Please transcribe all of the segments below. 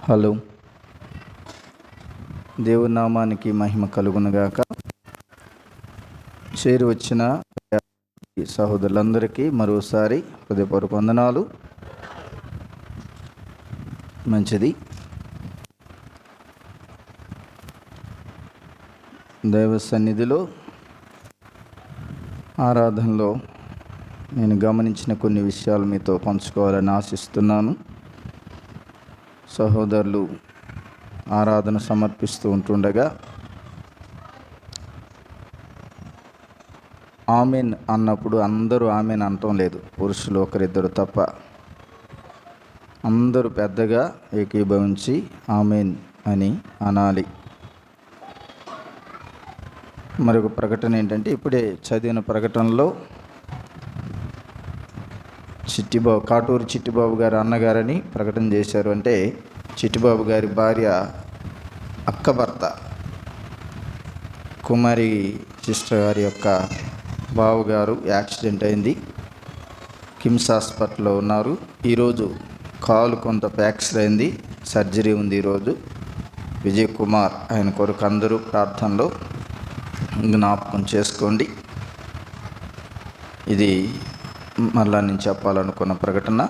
Hello, దేవుని నామానికి మహిమ కలుగునుగాక. చేరి వచ్చిన సహోదరులందరికీ మరోసారి హృదయపూర్వక వందనాలు. మంచిది. దైవ సన్నిధిలో ఆరాధనలో నేను గమనించిన కొన్ని విషయాలు మీతో పంచుకోవాలని ఆశిస్తున్నాను. సహోదరులు ఆరాధన సమర్పిస్తూ ఉంటుండగా ఆమెన్ అన్నప్పుడు అందరూ ఆమెన్ అనటం లేదు, పురుషులు ఒకరిద్దరు తప్ప. అందరూ పెద్దగా ఏకీభవించి ఆమెన్ అని అనాలి. మరొక ప్రకటన ఏంటంటే, ఇప్పుడే చదివిన ప్రకటనలో కాటూరు చిట్టిబాబు గారు అన్నగారని ప్రకటన చేశారు. అంటే చిట్టిబాబు గారి భార్య అక్క భర్త కుమారి సిస్టర్ గారి యొక్క బావగారు యాక్సిడెంట్ అయింది, కిమ్స్ హాస్పిటల్లో ఉన్నారు. ఈరోజు కాలు కొంత ఫ్రాక్చర్ అయింది, సర్జరీ ఉంది ఈరోజు. విజయ్ కుమార్ ఆయన కొరకు అందరూ ప్రార్థనలో జ్ఞాపకం చేసుకోండి. ఇది మళ్ళా నేను చెప్పాలనుకున్న ప్రకటన.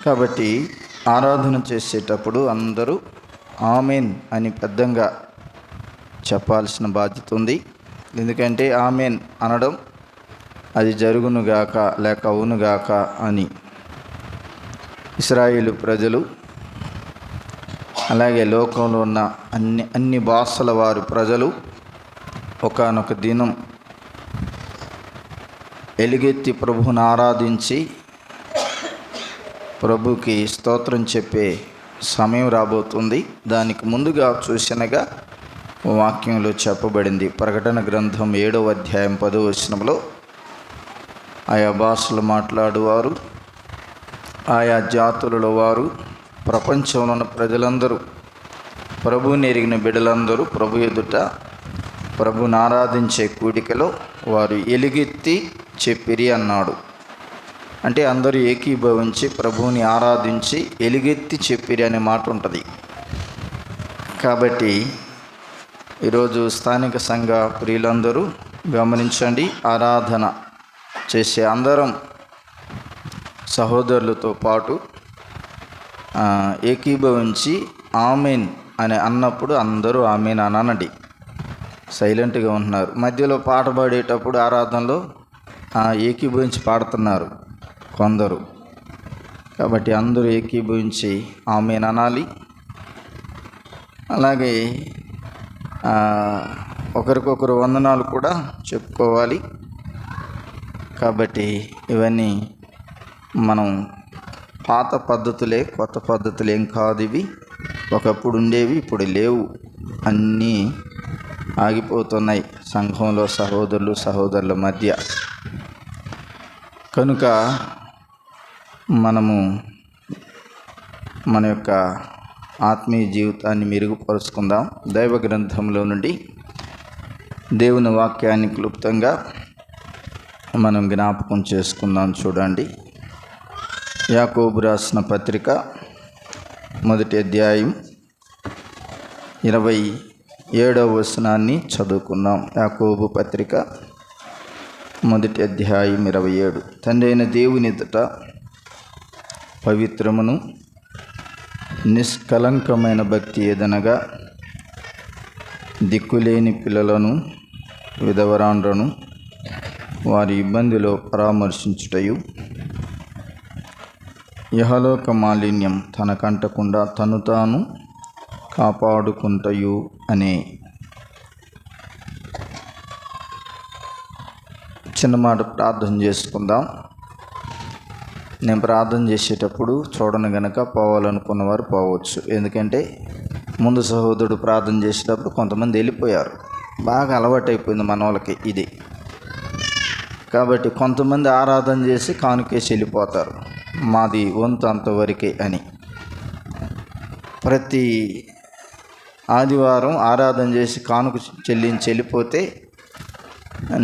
కాబట్టి ఆరాధన చేసేటప్పుడు అందరూ ఆమెన్ అని పెద్దగా చెప్పాల్సిన బాధ్యత ఉంది. ఎందుకంటే ఆమెన్ అనడం అది జరుగునుగాక లేక అవునుగాక అని ఇశ్రాయేలు ప్రజలు, అలాగే లోకంలో ఉన్న అన్ని భాషల వారు ప్రజలు ఒకానొక దినం ఎలుగెత్తి ప్రభువుని ఆరాధించి ప్రభుకి స్తోత్రం చెప్పే సమయం రాబోతుంది. దానికి ముందుగా చూసినగా వాక్యంలో చెప్పబడింది. ప్రకటన గ్రంథం 7వ అధ్యాయం 10వ వచనంలో ఆయా భాషలు మాట్లాడువారు, ఆయా జాతులలో వారు, ప్రపంచంలో ఉన్న ప్రజలందరూ, ప్రభువుని ఎరిగిన బిడ్డలందరూ ప్రభు ఎదుట ప్రభుని ఆరాధించే కూడికలో వారు ఎలుగెత్తి చెప్పిరి అన్నాడు. అంటే అందరూ ఏకీభవించి ప్రభువుని ఆరాధించి ఎలుగెత్తి చెప్పిరి అనే మాట ఉంటుంది. కాబట్టి ఈరోజు స్థానిక సంఘ ప్రియులందరూ గమనించండి. ఆరాధన చేసే అందరం సహోదరులతో పాటు ఏకీభవించి ఆమెన్ అని అన్నప్పుడు అందరూ ఆమెన్ అనండి. సైలెంట్గా ఉంటున్నారు. మధ్యలో పాట పాడేటప్పుడు ఆరాధనలో ఏకీభవించి పాడుతున్నారు కొందరు. కాబట్టి అందరూ ఏకీభవించి ఆమెన్ అనాలి. అలాగే ఒకరికొకరు వందనాలు కూడా చెప్పుకోవాలి. కాబట్టి ఇవన్నీ మనం పాత పద్ధతులే, కొత్త పద్ధతులు ఏం కాదు. ఇవి ఒకప్పుడు ఉండేవి, ఇప్పుడు లేవు. అన్నీ ఆగిపోతున్నాయి సంఘంలో సహోదరుల మధ్య. కనుక మనము మన యొక్క ఆత్మీయ జీవితాన్ని మెరుగుపరుచుకుందాం. దైవ గ్రంథంలో నుండి దేవుని వాక్యాన్ని క్లుప్తంగా మనం జ్ఞాపకం చేసుకుందాం. చూడండి, యాకోబు రాసిన పత్రిక 1వ అధ్యాయం 27వ వచనాన్ని చదువుకుందాం. యాకోబు పత్రిక 1వ అధ్యాయం 27. తండ్రి అయిన దేవుని ఎదుట పవిత్రమును నిష్కలంకమైన భక్తి ఏదనగా దిక్కులేని పిల్లలను, విధవరాండ్రను వారి ఇబ్బందిలో పరామర్శించుటయు, యహలోక మాలిన్యం తనకంటకుండా తను తాను కాపాడుకుంటయు అనే చిన్న మాట ప్రార్థన చేసుకుందాం. నేను ప్రార్థన చేసేటప్పుడు చూడను గనక పోవాలనుకున్న వారు పోవచ్చు. ఎందుకంటే ముందు సహోదరుడు ప్రార్థన చేసేటప్పుడు కొంతమంది వెళ్ళిపోయారు. బాగా అలవాటైపోయింది మన వాళ్ళకి ఇది. కాబట్టి కొంతమంది ఆరాధన చేసి కానుకేసి వెళ్ళిపోతారు, మాది వంతు అంతవరకే అని. ప్రతి ఆదివారం ఆరాధన చేసి కానుక చెల్లించి వెళ్ళిపోతే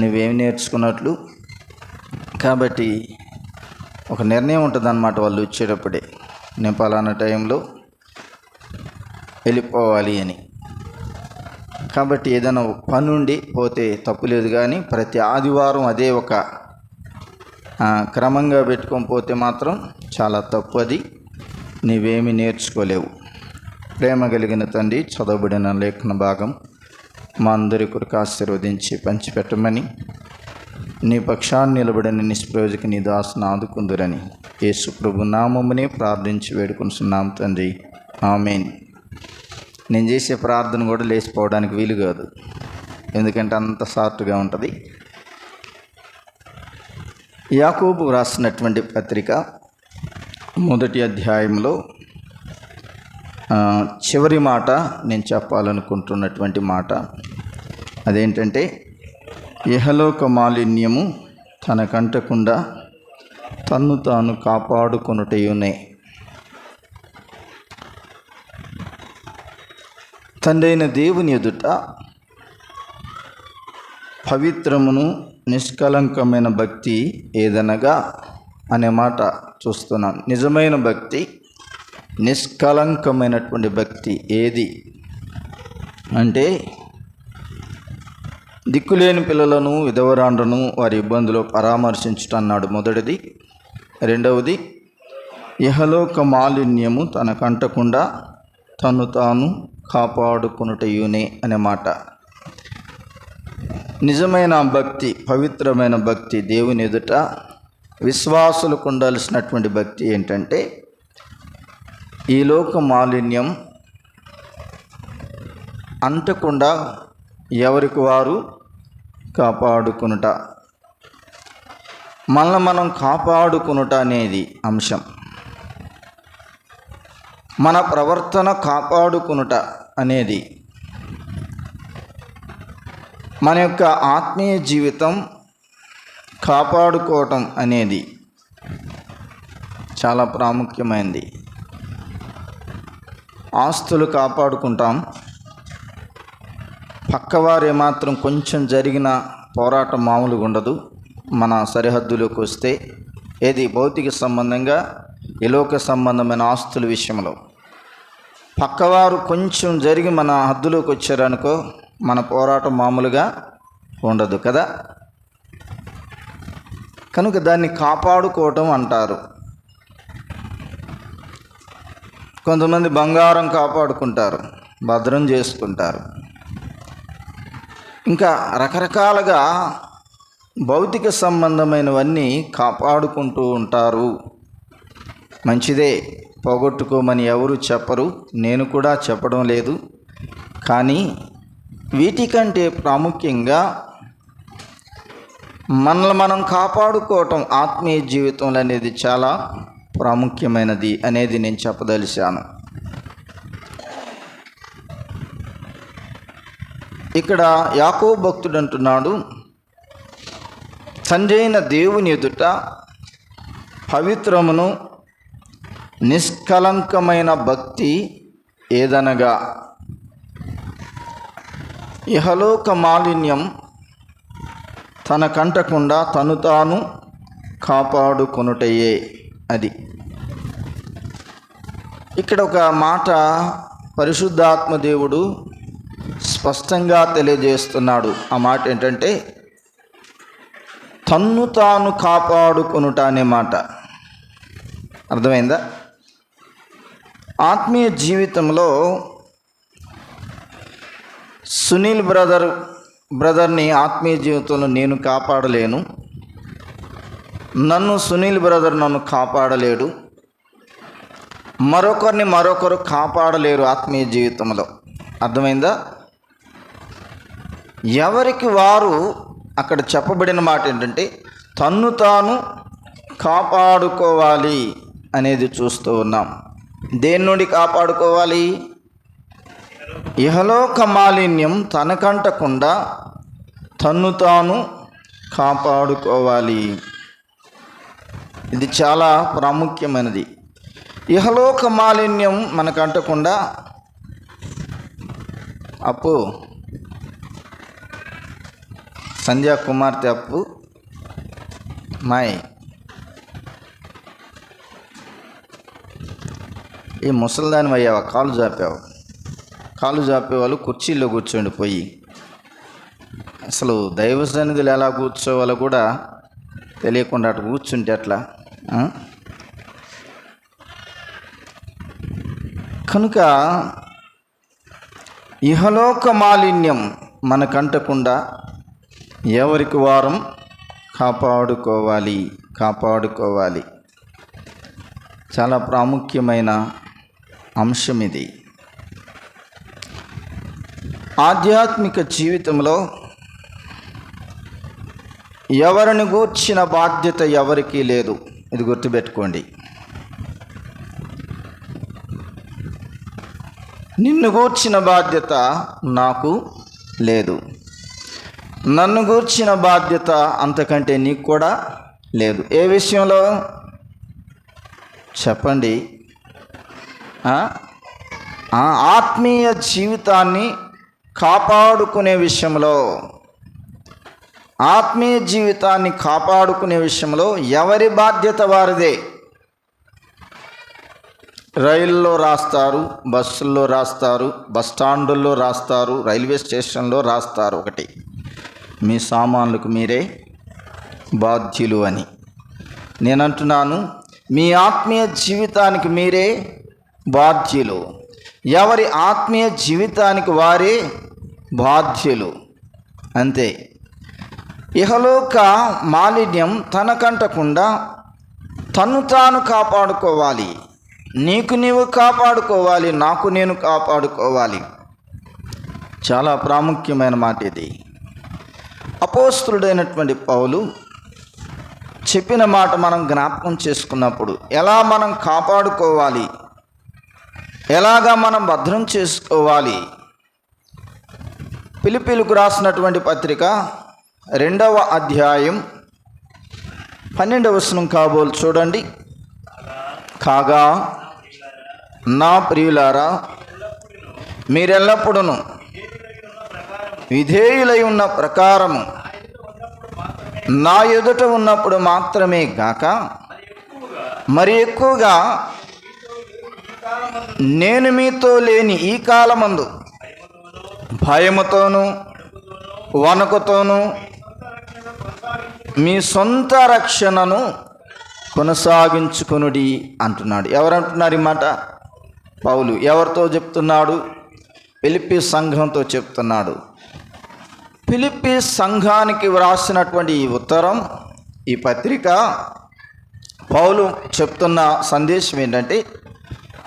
నువ్వేం నేర్చుకున్నట్లు. కాబట్టి ఒక నిర్ణయం ఉంటుంది అన్నమాట వాళ్ళు వచ్చేటప్పుడే. నేను పలానా టైంలో వెళ్ళిపోవాలి అని. కాబట్టి ఏదైనా పని ఉండి పోతే తప్పులేదు, కానీ ప్రతి ఆదివారం అదే ఒక క్రమంగా పెట్టుకొని పోతే మాత్రం చాలా తప్పు. అది నీవేమి నేర్చుకోలేవు. ప్రేమ కలిగిన తండ్రి, చదవబడిన లేఖన భాగం మా అందరి కొరకు ఆశీర్వదించి పంచిపెట్టమని, నీ పక్షాన్ని నిలబడిన నిష్ప్రయోజక నీ దాసును ఆదుకుందురని యేసు ప్రభు నామమునే ప్రార్థించి వేడుకొనుచున్నాం తండ్రి, ఆమేన్. నేను చేసే ప్రార్థన కూడా లేచిపోవడానికి వీలు కాదు, ఎందుకంటే అంత షార్ట్గా ఉంటుంది. యాకోబు రాసినటువంటి పత్రిక 1వ అధ్యాయంలో చివరి మాట నేను చెప్పాలనుకుంటున్నటువంటి మాట అదేంటంటే, ఇహలోక మాలిన్యము తనకంటకుండా తన్ను తాను కాపాడుకొనుటయునే. తండ్రి అయిన దేవుని ఎదుట పవిత్రమును నిష్కలంకమైన భక్తి ఏదనగా అనే మాట చూస్తున్నాం. నిజమైన భక్తి, నిష్కలంకమైనటువంటి భక్తి ఏది అంటే, దిక్కులేని పిల్లలను, విధవరాండ్రను వారి ఇబ్బందులు పరామర్శించుటన్నాడు మొదటిది. రెండవది, ఇహలోక మాలిన్యము తనకంటకుండా తను తాను కాపాడుకొనుటయునే అనే మాట. నిజమైన భక్తి, పవిత్రమైన భక్తి, దేవుని ఎదుట విశ్వాసులకు ఉండాల్సినటువంటి భక్తి ఏంటంటే, ఈ లోక మాలిన్యం అంటకుండా ఎవరికి వారు కాపాడుకొనుట, మనల్ని మనం కాపాడుకొనుట అనేది అంశం. మన ప్రవర్తన కాపాడుకొనుట అనేది, మన యొక్క ఆత్మీయ జీవితం కాపాడుకోవటం అనేది చాలా ప్రాముఖ్యమైనది. ఆస్తులు కాపాడుకుంటాం, పక్కవారు ఏమాత్రం కొంచెం జరిగిన పోరాటం మామూలుగా ఉండదు. మన సరిహద్దులోకి వస్తే ఏది భౌతిక సంబంధంగా, ఇలోక సంబంధమైన ఆస్తుల విషయంలో పక్కవారు కొంచెం జరిగి మన హద్దులోకి వచ్చారనుకో, మన పోరాటం మామూలుగా ఉండదు కదా. కనుక దాన్ని కాపాడుకోవటం అంటారు. కొంతమంది బంగారం కాపాడుకుంటారు, భద్రం చేసుకుంటారు, ఇంకా రకరకాలుగా భౌతిక సంబంధమైనవన్నీ కాపాడుకుంటూ ఉంటారు. మంచిదే, పోగొట్టుకోమని ఎవరు చెప్పరు, నేను కూడా చెప్పడం లేదు. కానీ వీటికంటే ప్రాముఖ్యంగా మనల్ని మనం కాపాడుకోవటం ఆత్మీయ జీవితంలో అనేది చాలా ప్రాముఖ్యమైనది అనేది నేను చెప్పదలిచాను. ఇక్కడ యాకోబు భక్తుడు అంటున్నాడు, తండ్రి అయిన దేవుని ఎదుట పవిత్రమును నిష్కలంకమైన భక్తి ఏదనగా, ఇహలోక మాలిన్యం తనకంటకుండా తను తాను కాపాడుకొనుటయే. అది ఇక్కడ ఒక మాట పరిశుద్ధాత్మ దేవుడు స్పష్టంగా తెలియజేస్తున్నాడు. ఆ మాట ఏంటంటే, తన్ను తాను కాపాడుకొనుట అనే మాట. అర్థమైందా? ఆత్మీయ జీవితంలో సునీల్ బ్రదర్ని ఆత్మీయ జీవితంలో నేను కాపాడలేను, నన్ను సునీల్ బ్రదర్ నన్ను కాపాడలేడు, మరొకరు కాపాడలేరు ఆత్మీయ జీవితంలో. అర్థమైందా? ఎవరికి వారు అక్కడ చెప్పబడిన మాట ఏంటంటే, తన్ను తాను కాపాడుకోవాలి అనేది చూస్తూ ఉన్నాం. దేని నుండి కాపాడుకోవాలి? ఇహలోక మాలిన్యం తనకంటకుండా తన్ను తాను కాపాడుకోవాలి. ఇది చాలా ప్రాముఖ్యమైనది. ఇహలోక మాలిన్యం మనకంటకుండా, అప్పు సంధ్యా కుమార్తె అప్పు మాయ్ ఈ ముసలిదాని అయ్యావా, కాలు జాపావు. కాలు జాపేవాళ్ళు కుర్చీల్లో కూర్చోండి పోయి. అసలు దైవ సన్నిధిలో ఎలా కూర్చోవాలో కూడా తెలియకుండా అటు కూర్చుంటే అట్లా. కనుక ఇహలోక మాలిన్యం మనకంటకుండా ఎవరికి వారం కాపాడుకోవాలి. చాలా ప్రాముఖ్యమైన అంశం ఇది. ఆధ్యాత్మిక జీవితంలో ఎవరిని గూర్చిన బాధ్యత ఎవరికీ లేదు. ఇది గుర్తుపెట్టుకోండి. నిన్ను గూర్చిన బాధ్యత నాకు లేదు. నన్ను గూర్చిన బాధ్యత అంతకంటే నీకు కూడా లేదు. ఏ విషయంలో చెప్పండి? ఆత్మీయ జీవితాన్ని కాపాడుకునే విషయంలో, ఆత్మీయ జీవితాన్ని కాపాడుకునే విషయంలో ఎవరి బాధ్యత వారిదే. రైల్లో రాస్తారు, బస్సుల్లో రాస్తారు, బస్ స్టాండుల్లో రాస్తారు, రైల్వే స్టేషన్లో రాస్తారు ఒకటి, మీ సామాన్లకు మీరే బాధ్యులు అని. నేనంటున్నాను, మీ ఆత్మీయ జీవితానికి మీరే బాధ్యులు. ఎవరి ఆత్మీయ జీవితానికి వారే బాధ్యులు, అంతే. ఇహలోక మాలిన్యం తనకంటకుండా తను తాను కాపాడుకోవాలి. నీకు నీవు కాపాడుకోవాలి, నాకు నేను కాపాడుకోవాలి. చాలా ప్రాముఖ్యమైన మాట ఇది. అపోస్తలుడైనటువంటి పౌలు చెప్పిన మాట మనం జ్ఞాపకం చేసుకున్నప్పుడు ఎలా మనం కాపాడుకోవాలి, ఎలాగా మనం భద్రం చేసుకోవాలి. ఫిలిప్పీలకు రాసినటువంటి పత్రిక 2వ అధ్యాయం 12వ వచనం కాబోలు చూడండి. కాగా నా ప్రియులారా, మీరెల్లప్పుడూ విధేయులై ఉన్న ప్రకారము నా ఎదుట ఉన్నప్పుడు మాత్రమే గాక మరి ఎక్కువగా నేను మీతో లేని ఈ కాలమందు భయముతోనూ వణుకుతోనూ మీ సొంత రక్షణను కొనసాగించుకొనుడి అంటున్నాడు. ఎవరంటున్నారు ఈ మాట? పౌలు. ఎవరితో చెప్తున్నాడు? ఫిలిప్పీ సంఘంతో చెప్తున్నాడు. ఫిలిప్పీ సంఘానికి వ్రాసినటువంటి ఈ ఉత్తరం, ఈ పత్రిక, పౌలు చెప్తున్న సందేశం ఏంటంటే,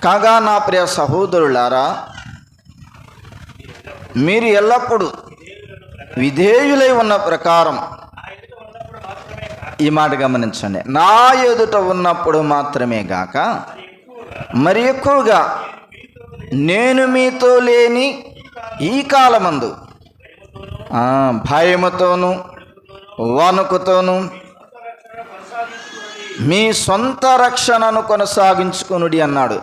కాగా నా ప్రియ సహోదరులారా, మీరు ఎల్లప్పుడూ విధేయులై ఉన్న ప్రకారం, ఈ మాట గమనించండి, నా ఎదుట ఉన్నప్పుడు మాత్రమే గాక మరి ఎక్కువగా నేను మీతో లేని ఈ కాలమందు భయముతోనూ వణుకుతోనూ మీ సొంత రక్షణను కొనసాగించుకొనుడి అన్నాడు.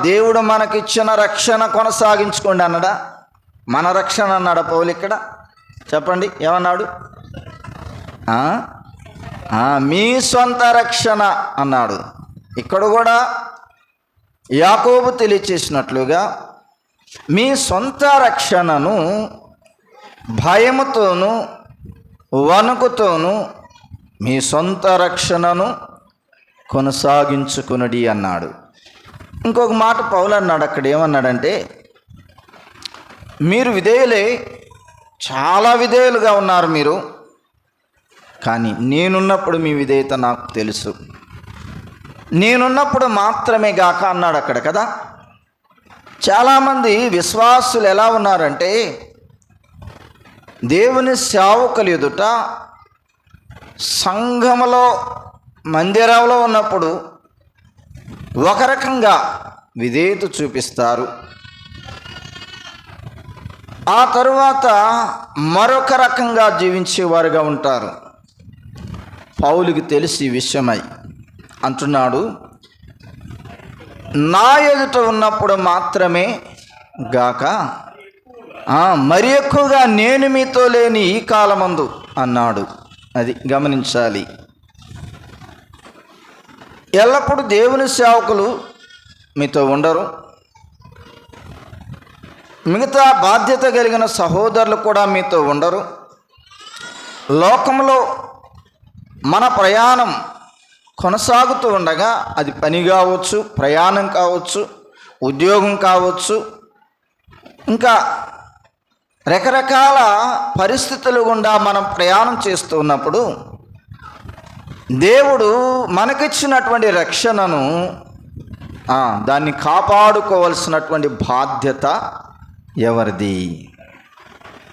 దేవుడు మనకిచ్చిన రక్షణ కొనసాగించుకోండి అన్నాడా? మన రక్షణ అన్నాడా పౌలు ఇక్కడ? చెప్పండి, ఏమన్నాడు? మీ సొంత రక్షణ అన్నాడు. ఇక్కడ కూడా యాకోబు తెలియచేసినట్లుగా మీ సొంత రక్షణను భయముతోనూ వణుకుతోనూ మీ సొంత రక్షణను కొనసాగించుకునడి అన్నాడు. ఇంకొక మాట పౌలు అన్నాడు అక్కడ. ఏమన్నాడంటే, మీరు విధేయులే, చాలా విధేయులుగా ఉన్నారు మీరు, కానీ నేనున్నప్పుడు మీ విధేయత నాకు తెలుసు, నేనున్నప్పుడు మాత్రమే గాక అన్నాడు అక్కడ కదా. చాలామంది విశ్వాసులు ఎలా ఉన్నారంటే, దేవుని సేవకులు ఎదుట సంఘములో మందిరంలో ఉన్నప్పుడు ఒక రకంగా విధేయత చూపిస్తారు, ఆ తరువాత మరొక రకంగా జీవించేవారుగా ఉంటారు. పౌలుకి తెలిసి ఈ విషయమై అంటున్నాడు, నా ఎదుట ఉన్నప్పుడు మాత్రమే గాక మరి ఎక్కువగా నేను మీతో లేని ఈ కాలమందు అన్నాడు. అది గమనించాలి. ఎల్లప్పుడూ దేవుని సేవకులు మీతో ఉండరు, మిగతా బాధ్యత కలిగిన సహోదరులు కూడా మీతో ఉండరు. లోకంలో మన ప్రయాణం కొనసాగుతూ ఉండగా, అది పని కావచ్చు, ప్రయాణం కావచ్చు, ఉద్యోగం కావచ్చు, ఇంకా రకరకాల పరిస్థితులు గుండా మనం ప్రయాణం చేస్తూ ఉన్నప్పుడు దేవుడు మనకిచ్చినటువంటి రక్షణను దాన్ని కాపాడుకోవాల్సినటువంటి బాధ్యత ఎవరిది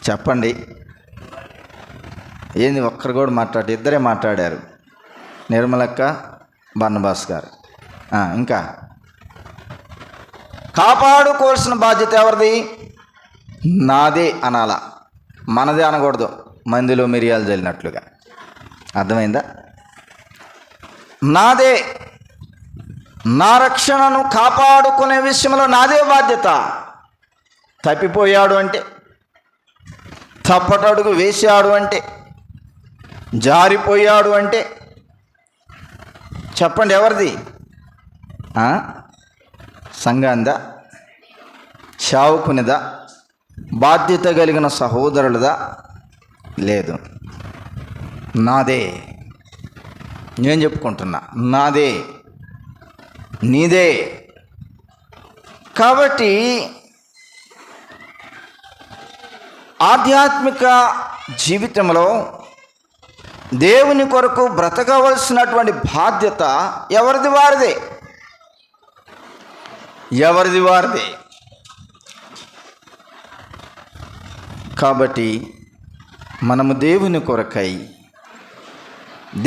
చెప్పండి? ఏంది ఒక్కరు కూడా ఇద్దరే మాట్లాడారు, నిర్మలక్క, బర్నబాస్ గారు. ఇంకా కాపాడుకోవాల్సిన బాధ్యత ఎవరిది? నాదే అనాలా, మనదే అనకూడదు. మందిలో మిరియాలు జల్లినట్లుగా. అర్థమైందా? నాదే, నా రక్షణను కాపాడుకునే విషయంలో నాదే బాధ్యత. తప్పిపోయాడు అంటే, తప్పటడుగు వేశాడు అంటే, జారిపోయాడు అంటే చెప్పండి ఎవరిది? సంఘందా, శావుకునిదా, బాధ్యత కలిగిన సహోదరులదా? లేదు, నాదే. నేను చెప్పుకుంటున్నా, నాదే, నీదే. కాబట్టి ఆధ్యాత్మిక జీవితంలో దేవుని కొరకు బ్రతకవలసినటువంటి బాధ్యత ఎవరిది వారిదే, ఎవరిది వారిదే. కాబట్టి మనము దేవుని కొరకై,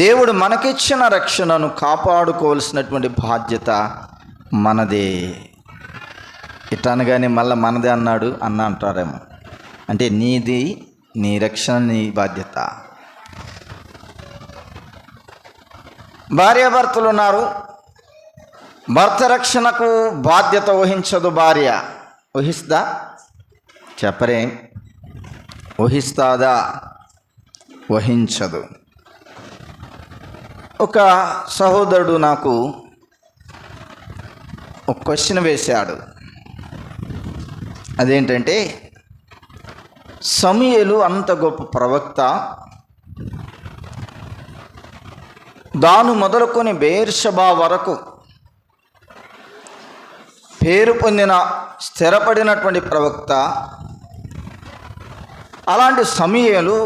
దేవుడు మనకిచ్చిన రక్షణను కాపాడుకోవాల్సినటువంటి బాధ్యత మనదే. ఇట్లా అనగానే మళ్ళీ మనదే అన్నాడు అంటారేమో. అంటే నీది, నీ రక్షణ నీ బాధ్యత. భార్యాభర్తలు ఉన్నారు, భర్త రక్షణకు బాధ్యత వహించదు భార్య. వహిస్తా? చెప్పరే. వహిస్తాదా? వహించదు. ఒక సహోదరుడు నాకు ఒక క్వశ్చన్ వేశాడు. అదేంటంటే, సమూయేలు అంత గొప్ప ప్రవక్త, దాను మొదలుకొని బెయేర్షెబా వరకు పేరు పొందిన స్థిరపడినటువంటి ప్రవక్త. అలాంటి సమూయేలు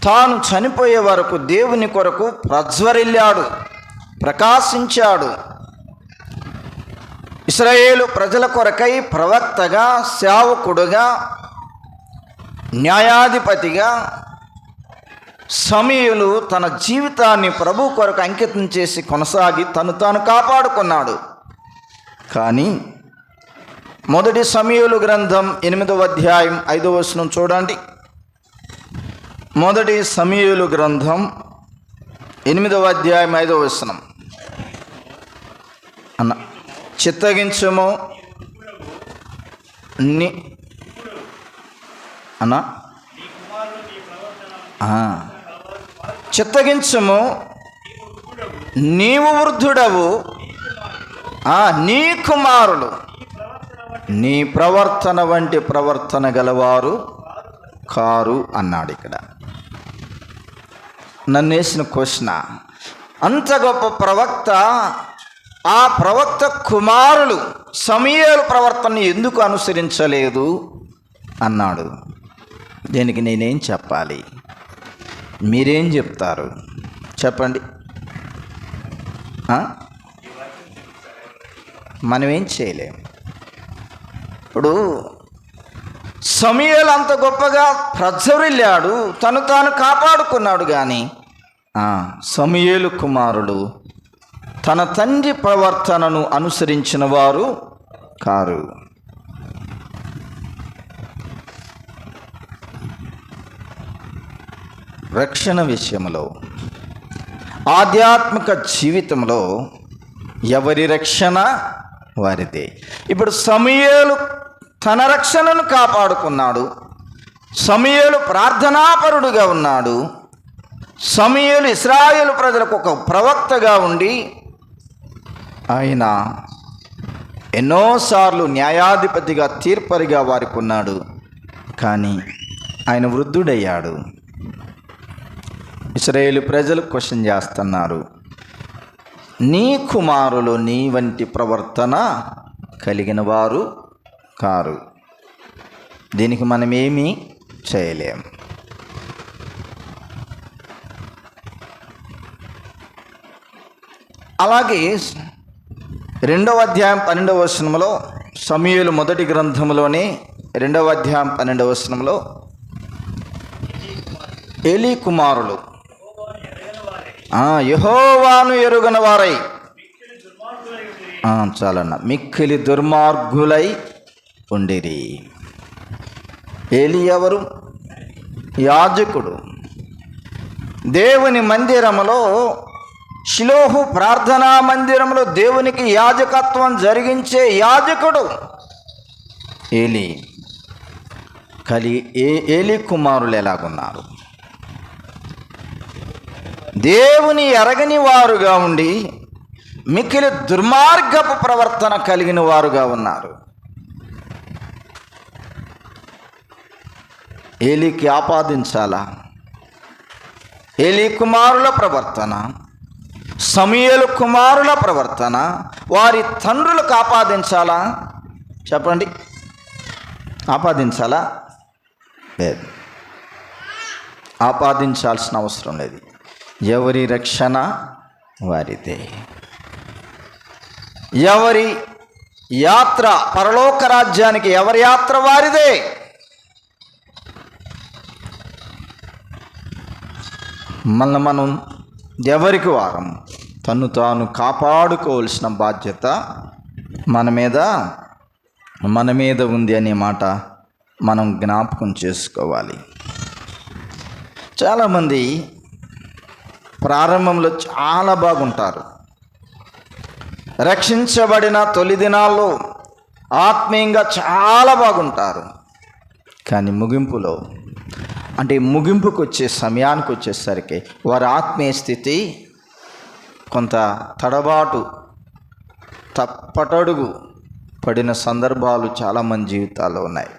తాను చనిపోయే వరకు దేవుని కొరకు ప్రజ్వరిల్లాడు, ప్రకాశించాడు. ఇశ్రాయేలు ప్రజల కొరకై ప్రవక్తగా, సేవకుడుగా, న్యాయాధిపతిగా సమూయేలు తన జీవితాన్ని ప్రభు కొరకు అంకితం చేసి కొనసాగి తాను కాపాడుకున్నాడు. కానీ మొదటి సమూయేలు గ్రంథం 8వ అధ్యాయం 5వ వచనం చూడండి. మొదటి సమూయేలు గ్రంథం 8వ అధ్యాయం 5వ వచనం. చిత్తగించుము చిత్తగించుము, నీవు వృద్ధుడవు, నీ కుమారులు నీ ప్రవర్తన వంటి ప్రవర్తన గలవారు కారు అన్నాడు. ఇక్కడ నన్ను వేసిన క్వశ్చన్, అంత గొప్ప ప్రవక్త, ఆ ప్రవక్త కుమారులు సమూయేలు ప్రవర్తనని ఎందుకు అనుసరించలేదు అన్నాడు. దీనికి నేనేం చెప్పాలి? మీరేం చెప్తారు చెప్పండి? మనమేం చేయలేము. ఇప్పుడు సమూయేలు అంత గొప్పగా ప్రజ్వరిల్లాడు, తాను కాపాడుకున్నాడు. కానీ సమూయేలు కుమారులు తన తండ్రి ప్రవర్తనను అనుసరించిన వారు కారు. రక్షణ విషయంలో, ఆధ్యాత్మిక జీవితంలో ఎవరి రక్షణ వారిదే. ఇప్పుడు సమూయేలు తన రక్షణను కాపాడుకున్నాడు. సమూయేలు ప్రార్థనాపరుడుగా ఉన్నాడు. సమూయేలు ఇశ్రాయేలు ప్రజలకు ఒక ప్రవక్తగా ఉండి ఆయన ఎన్నోసార్లు న్యాయాధిపతిగా తీర్పరిగా వారికి ఉన్నాడు. కానీ ఆయన వృద్ధుడయ్యాడు. ఇశ్రాయేలు ప్రజలు క్వశ్చన్ చేస్తున్నారు, నీ కుమారులు నీ వంటి ప్రవర్తన కలిగిన వారు కారు, దీనికి మనం ఏమీ చేయలేం. అలాగే 2వ అధ్యాయం 12వ వచనంలో, సమూయేలు మొదటి గ్రంథంలోనే 2వ అధ్యాయం 12వ వచనంలో, ఏలీ కుమారులు యెహోవాను ఎరుగని వారై, చాలన్న, మిక్కిలి దుర్మార్గులై ఉండిరి. ఏలీ ఎవరు? యాజకుడు. దేవుని మందిరములో, షిలోహు ప్రార్థనా మందిరంలో దేవునికి యాజకత్వం జరిగించే యాజకుడు ఏలీ. ఏలీ కుమారులు ఎలాగున్నారు? దేవుని ఎరగని వారుగా ఉండి మిక్కిలి దుర్మార్గపు ప్రవర్తన కలిగిన వారుగా ఉన్నారు. ఏలీకి ఆపాదించాలా? ఏలీ కుమారుల ప్రవర్తన, సమూయేలు కుమారుల ప్రవర్తన వారి తండ్రులకు ఆపాదించాలా? చెప్పండి, ఆపాదించాలా? లేదు, ఆపాదించాల్సిన అవసరం లేదు. ఎవరి రక్షణ వారిదే, ఎవరి యాత్ర పరలోక రాజ్యానికి ఎవరి యాత్ర వారిదే. మనం ఎవరికి వారం తను తాను కాపాడుకోవాల్సిన బాధ్యత మన మీద ఉంది అనే మాట మనం జ్ఞాపకం చేసుకోవాలి. చాలామంది ప్రారంభంలో చాలా బాగుంటారు. రక్షించబడిన తొలి దినాల్లో ఆత్మీయంగా చాలా బాగుంటారు. కానీ ముగింపులో, అంటే ముగింపుకు వచ్చే సమయానికి వచ్చేసరికి వారి ఆత్మీయ స్థితి కొంత తడబాటు, తప్పటడుగు పడిన సందర్భాలు చాలామంది జీవితాల్లో ఉన్నాయి.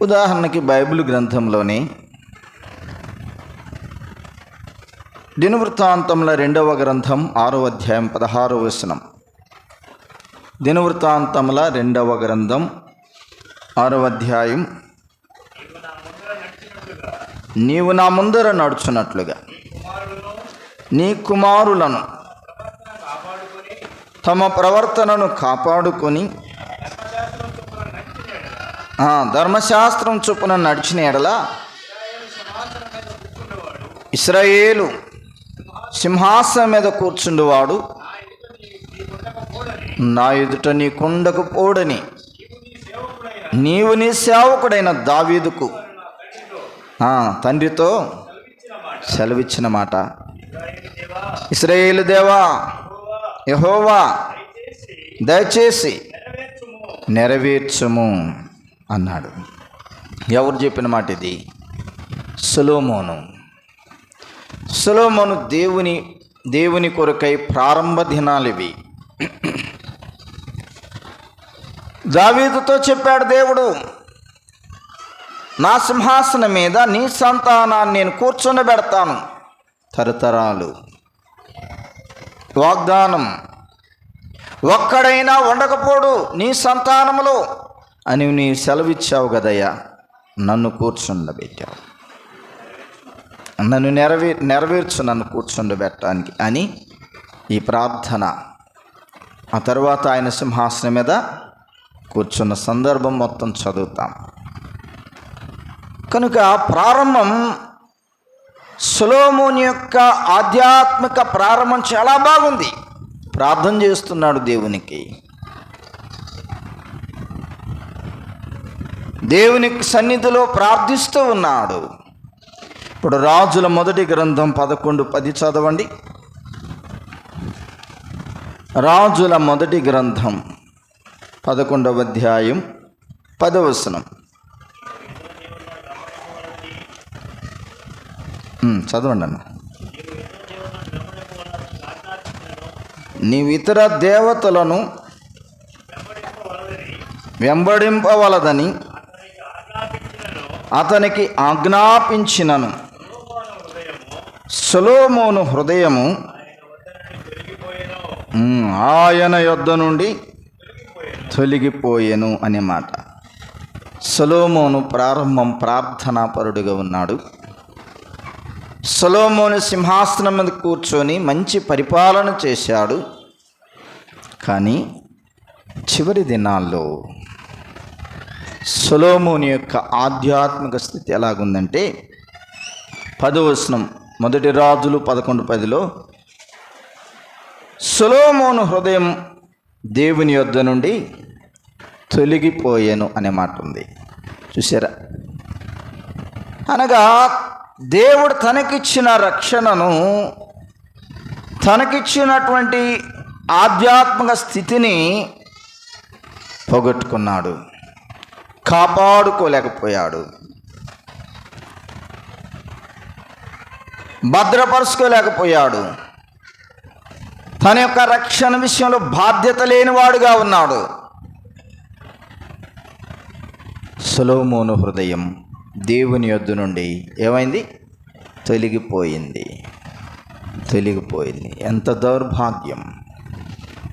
ఉదాహరణకి బైబిల్ గ్రంథంలోని దినవృత్తాంతముల 2వ గ్రంథం 6వ అధ్యాయం 16వ వచనం. దినవృత్తాంతముల 2వ గ్రంథం 6వ అధ్యాయం, నీవు నా ముందర నడుచున్నట్లుగా నీ కుమారులను తమ ప్రవర్తనను కాపాడుకొని ధర్మశాస్త్రం చొప్పున నడిచిన ఎడల ఇశ్రాయేలు సింహాసనం మీద కూర్చుండువాడు నా ఎదుట నీ కొండకు పోడని నీవు నీ సేవకుడైన దావీదుకు తండ్రితో సెలవిచ్చిన మాట. ఇశ్రాయేలు దేవా యెహోవా దయచేసి నెరవేర్చుము అన్నాడు. ఎవరు చెప్పిన మాట ఇది? సొలొమోను దేవుని కొరకై ప్రారంభ దినాలు ఇవి. దావీదుతో చెప్పాడు దేవుడు, నా సింహాసనం మీద నీ సంతానాన్ని నేను కూర్చొనబెడతాను, తరతరాలు. వాగ్దానం, ఒక్కడైనా ఉండకపోడు నీ సంతానములో అని నీ సెలవిచ్చావు కదయ్యా, నన్ను కూర్చుండబెట్టావు, నన్ను నెరవేర్చు, నన్ను కూర్చుండబెట్టడానికి అని ఈ ప్రార్థన. ఆ తర్వాత ఆయన సింహాసనం మీద కూర్చున్న సందర్భం మొత్తం చదువుతాం. కనుక ప్రారంభం, సొలొమోను యొక్క ఆధ్యాత్మిక ప్రారంభం చాలా బాగుంది. ప్రార్థన చేస్తున్నాడు దేవునికి, దేవుని సన్నిధిలో ప్రార్థిస్తూ ఉన్నాడు. ఇప్పుడు రాజుల మొదటి గ్రంథం 11:10 చదవండి. రాజుల మొదటి గ్రంథం 11వ అధ్యాయం 10వ వచనం చదవండి అన్న. నీవు ఇతర దేవతలను వెంబడింపవలదని అతనికి ఆజ్ఞాపించినను సొలొమోను హృదయము ఆయన యొద్ద నుండి తొలగిపోయెను అనే మాట. సొలొమోను ప్రారంభం ప్రార్థనాపరుడుగా ఉన్నాడు. సొలొమోను సింహాసనం మీద కూర్చొని మంచి పరిపాలన చేశాడు. కానీ చివరి దినాల్లో సొలొమోను యొక్క ఆధ్యాత్మిక స్థితి ఎలాగుందంటే 10వ వచనం, మొదటి రాజులు 11:10లో సొలొమోను హృదయం దేవుని యొద్ద నుండి తొలగిపోయెను అనే మాట ఉంది. చూసారా? అనగా దేవుడు తనకిచ్చిన రక్షణను, తనకిచ్చినటువంటి ఆధ్యాత్మిక స్థితిని పోగొట్టుకున్నాడు, కాపాడుకోలేకపోయాడు, భద్రపరుచుకోలేకపోయాడు. తన యొక్క రక్షణ విషయంలో బాధ్యత లేనివాడుగా ఉన్నాడు. సొలొమోను హృదయం దేవుని యొద్ద నుండి ఏమైంది? తొలగిపోయింది. ఎంత దౌర్భాగ్యం!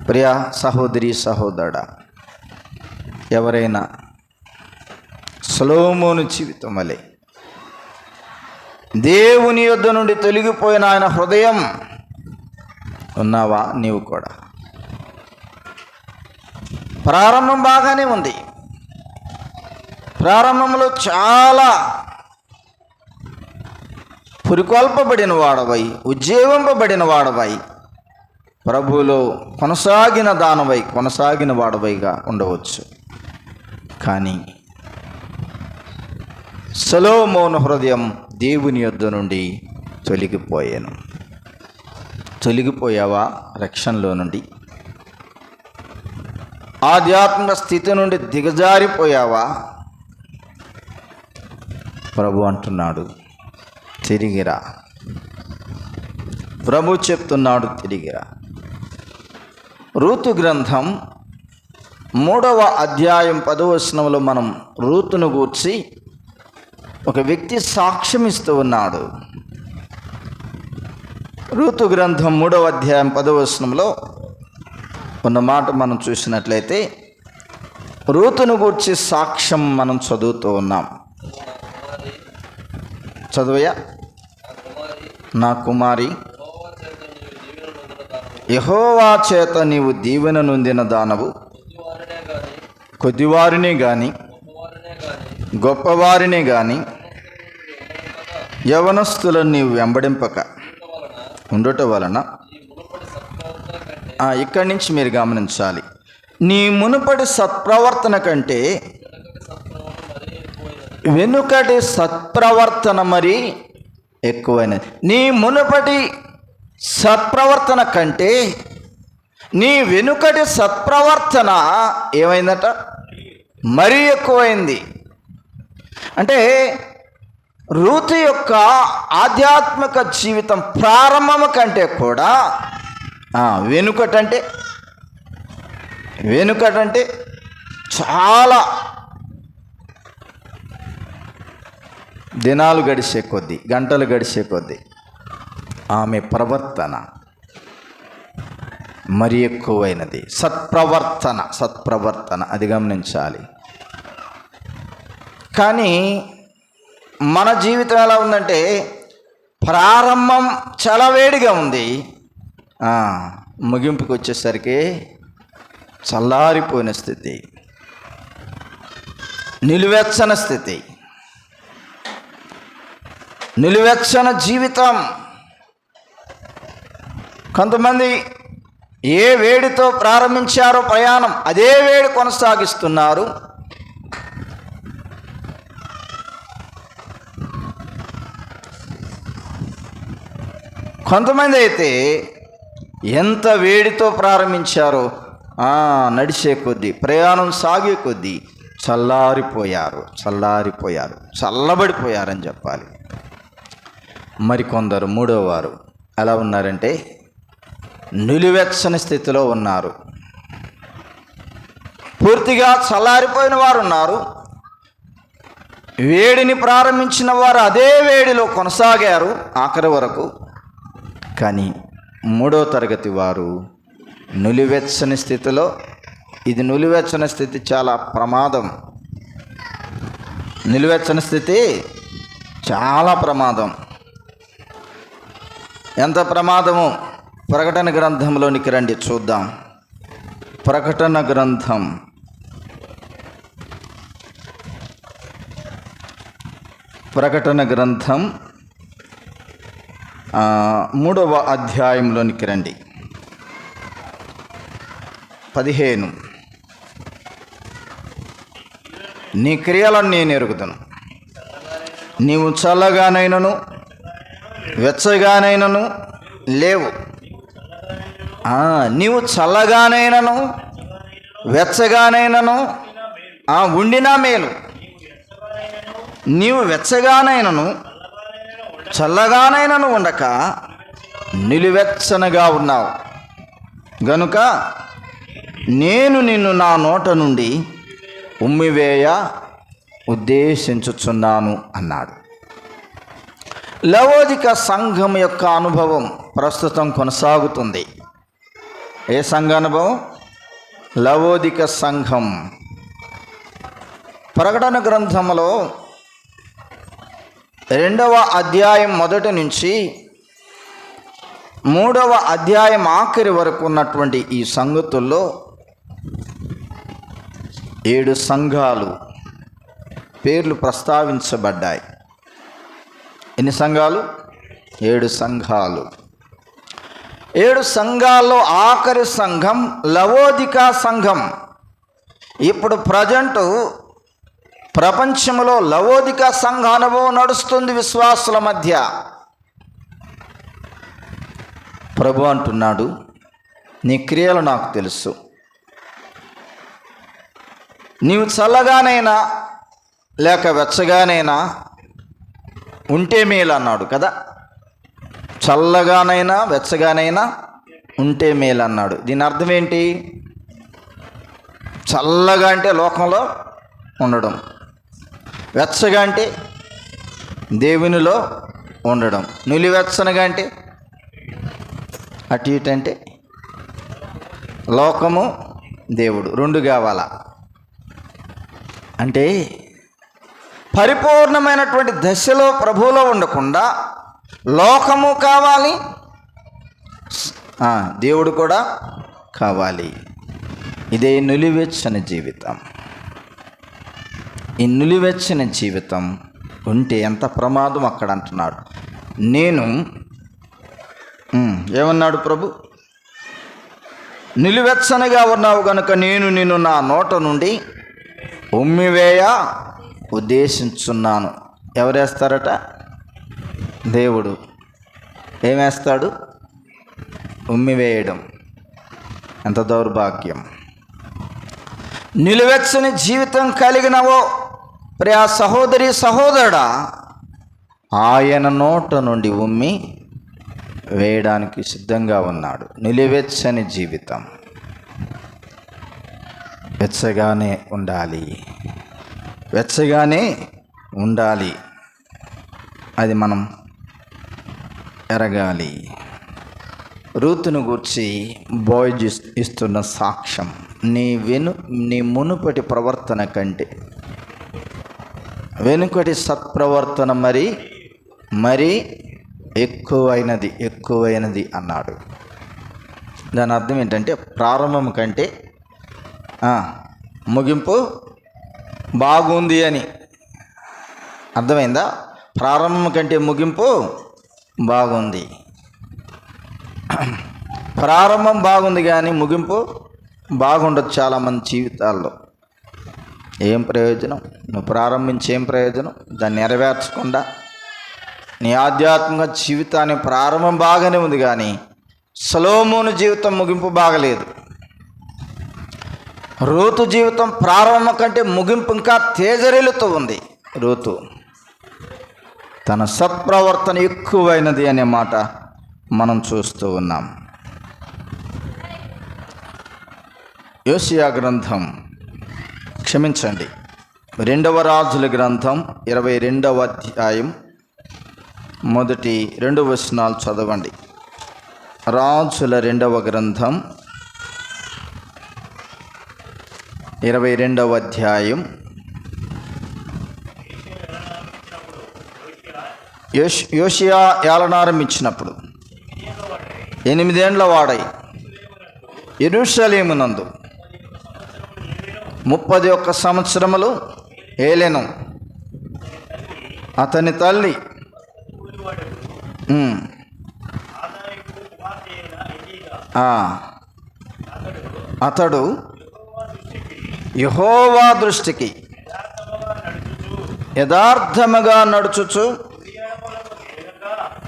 ప్రియ సహోదరి సహోదరుడా, ఎవరైనా సొలొమోను జీవితం వలె దేవుని యొద్ద నుండి తొలగిపోయిన ఆయన హృదయం ఉన్నావా? నీవు కూడా. ప్రారంభం బాగానే ఉంది. ప్రారంభంలో చాలా పురికొల్పబడిన వాడవై, ఉజ్జీవింపబడిన వాడవై, ప్రభువులో కొనసాగిన వాడవైగా ఉండవచ్చు. కానీ సొలొమోను హృదయం దేవుని యొద్ద నుండి తొలగిపోయాను. తొలగిపోయావా? రక్షణలో నుండి, ఆధ్యాత్మిక స్థితి నుండి దిగజారిపోయావా? ప్రభు అంటున్నాడు, తిరిగిరా. ప్రభు చెప్తున్నాడు, తిరిగిరా. రూతు గ్రంథం 3వ అధ్యాయం 10వ వచనంలో మనం రూతును గూర్చి ఒక వ్యక్తి సాక్ష్యం ఇస్తూ ఉన్నాడు. రూతు గ్రంథం 3వ అధ్యాయం 10వ వచనంలో ఉన్న మాట మనం చూసినట్లయితే, రూతును గూర్చి సాక్ష్యం మనం చదువుతూ ఉన్నాం. చదువయ్యా. నా కుమారి, యెహోవా చేత నీవు దీవెన నొందిన దానవు, కొద్దివారినే గాని గొప్పవారినే గాని యవనస్తులను నీవు వెంబడింపక ఉండటం వలన, ఇక్కడి నుంచి మీరు గమనించాలి, నీ మునుపటి సత్ప్రవర్తన కంటే వెనుకటి సత్ప్రవర్తన మరీ ఎక్కువైనది. నీ మునుపటి సత్ప్రవర్తన కంటే నీ వెనుకటి సత్ప్రవర్తన ఏమైందట? మరీ ఎక్కువైంది. అంటే రూతు యొక్క ఆధ్యాత్మిక జీవితం ప్రారంభం కంటే కూడా వెనుకటంటే చాలా దినాలు గడిచే కొద్దీ, గంటలు గడిచే కొద్దీ ఆమె ప్రవర్తన మరి ఎక్కువైనది. సత్ప్రవర్తన అది గమనించాలి. కానీ మన జీవితం ఎలా ఉందంటే, ప్రారంభం చాలా వేడిగా ఉంది, ముగింపుకి వచ్చేసరికి చల్లారిపోయిన స్థితి, నిలువెచ్చని స్థితి, నిలువెచ్చని జీవితం. కొంతమంది ఏ వేడితో ప్రారంభించారో ప్రయాణం, అదే వేడి కొనసాగిస్తున్నారు. కొంతమంది అయితే ఎంత వేడితో ప్రారంభించారో నడిచే కొద్దీ, ప్రయాణం సాగే కొద్దీ చల్లారిపోయారు, చల్లబడిపోయారని చెప్పాలి. మరికొందరు మూడో వారు ఎలా ఉన్నారంటే, నిలువెచ్చని స్థితిలో ఉన్నారు. పూర్తిగా చల్లారిపోయిన వారు ఉన్నారు. వేడిని ప్రారంభించిన వారు అదే వేడిలో కొనసాగారు ఆఖరి వరకు. కానీ 3వ తరగతి వారు నిలువెచ్చని స్థితిలో, ఇది నిలువెచ్చని స్థితి చాలా ప్రమాదం. నిలువెచ్చని స్థితి చాలా ప్రమాదం. ఎంత ప్రమాదమో ప్రకటన గ్రంథంలోనికి రండి చూద్దాం. ప్రకటన గ్రంథం 3వ అధ్యాయంలోనికి రండి. 15. నీ క్రియలను నేను ఎరుగుదును. నీవు చల్లగానైనను వెచ్చగానైనను లేవు. నీవు చల్లగానైనను వెచ్చగానైనను ఉండినా మేలు. నీవు వెచ్చగానైనను చల్లగానైనను ఉండక నిలువెచ్చనగా ఉన్నావు గనుక నేను నిన్ను నా నోట నుండి ఉమ్మివేయ ఉద్దేశించుచున్నాను అన్నాడు. లవోదిక సంఘం యొక్క అనుభవం ప్రస్తుతం కొనసాగుతుంది. ఏ సంఘ అనుభవం? లవోదిక సంఘం. ప్రకటన గ్రంథంలో 2వ అధ్యాయం మొదటి నుంచి 3వ అధ్యాయం ఆఖరి వరకు ఉన్నటువంటి ఈ సంగతుల్లో 7 సంఘాలు పేర్లు ప్రస్తావించబడ్డాయి. ఎన్ని సంఘాలు? 7 సంఘాలు. 7 సంఘాల్లో ఆఖరి సంఘం లవోదికా సంఘం. ఇప్పుడు ప్రజెంటు ప్రపంచంలో లవోదికా సంఘ అనుభవం నడుస్తుంది విశ్వాసుల మధ్య. ప్రభు అంటున్నాడు, నీ క్రియలు నాకు తెలుసు. నీవు చల్లగానైనా లేక వెచ్చగానైనా ఉంటే మేలు అన్నాడు కదా. చల్లగానైనా వెచ్చగానైనా ఉంటే మేలు అన్నాడు. దీని అర్థం ఏంటి? చల్లగా అంటే లోకంలో ఉండడం, వెచ్చగా అంటే దేవునిలో ఉండడం, నిలువెచ్చనగా అంటే అటు ఇటు అంటే లోకము దేవుడు 2 కావాలా. అంటే పరిపూర్ణమైనటువంటి దశలో ప్రభువులో ఉండకుండా లోకము కావాలి, దేవుడు కూడా కావాలి. ఇదే నిలువెచ్చని జీవితం. ఈ నిలువెచ్చని జీవితం ఉంటే ఎంత ప్రమాదం అక్కడ అంటున్నాడు. నేను ఏమన్నాడు ప్రభు? నిలువెచ్చనిగా ఉన్నావు కనుక నేను నిన్ను నా నోట నుండి ఉమ్మివేయ ఉద్దేశించున్నాను. ఎవరేస్తారట? దేవుడు. ఏమేస్తాడు? ఉమ్మివేయడం. ఎంత దౌర్భాగ్యం! నిలువెచ్చని జీవితం కలిగినవో ప్రియ సహోదరి సహోదరుడా, ఆయన నోట నుండి ఉమ్మి వేయడానికి సిద్ధంగా ఉన్నాడు. నిలువెచ్చని జీవితం వెచ్చగానే ఉండాలి, వెచ్చగానే ఉండాలి. అది మనం ఎరగాలి. రూతును గూర్చి బోయజు ఇస్తున్న సాక్ష్యం, నీ మునుపటి ప్రవర్తన కంటే వెనుకటి సత్ప్రవర్తన మరి ఎక్కువైనది అన్నాడు. దాని అర్థం ఏంటంటే ప్రారంభం కంటే ముగింపు బాగుంది అని. అర్థమైందా? ప్రారంభం కంటే ముగింపు బాగుంది. ప్రారంభం బాగుంది కానీ ముగింపు బాగుండదు చాలామంది జీవితాల్లో. ఏం ప్రయోజనం? నువ్వు ప్రారంభించి ఏం ప్రయోజనం? దాన్ని నెరవేర్చకుండా నీ ఆధ్యాత్మిక జీవితాన్ని ప్రారంభం బాగానే ఉంది కానీ సొలొమోను జీవితం ముగింపు బాగలేదు. రూతు జీవితం ప్రారంభం కంటే ముగింపు ఇంకా తేజరిల్లుతూ ఉంది. రూతు తన సత్ప్రవర్తన ఎక్కువైనది అనే మాట మనం చూస్తూ ఉన్నాం. యోషియా గ్రంథం, క్షమించండి, 2వ రాజుల గ్రంథం 22వ అధ్యాయం మొదటి 2 వచనాలు చదవండి. రాజుల 2వ గ్రంథం 22వ అధ్యాయం. యోషియా ఏలనారంభించినప్పుడు 8 ఏండ్ల వాడై యెరూషలేమునందు 31 సంవత్సరములు ఏలెను. అతని తల్లి అతడు యెహోవా దృష్టికి యథార్థముగా నడుచుచు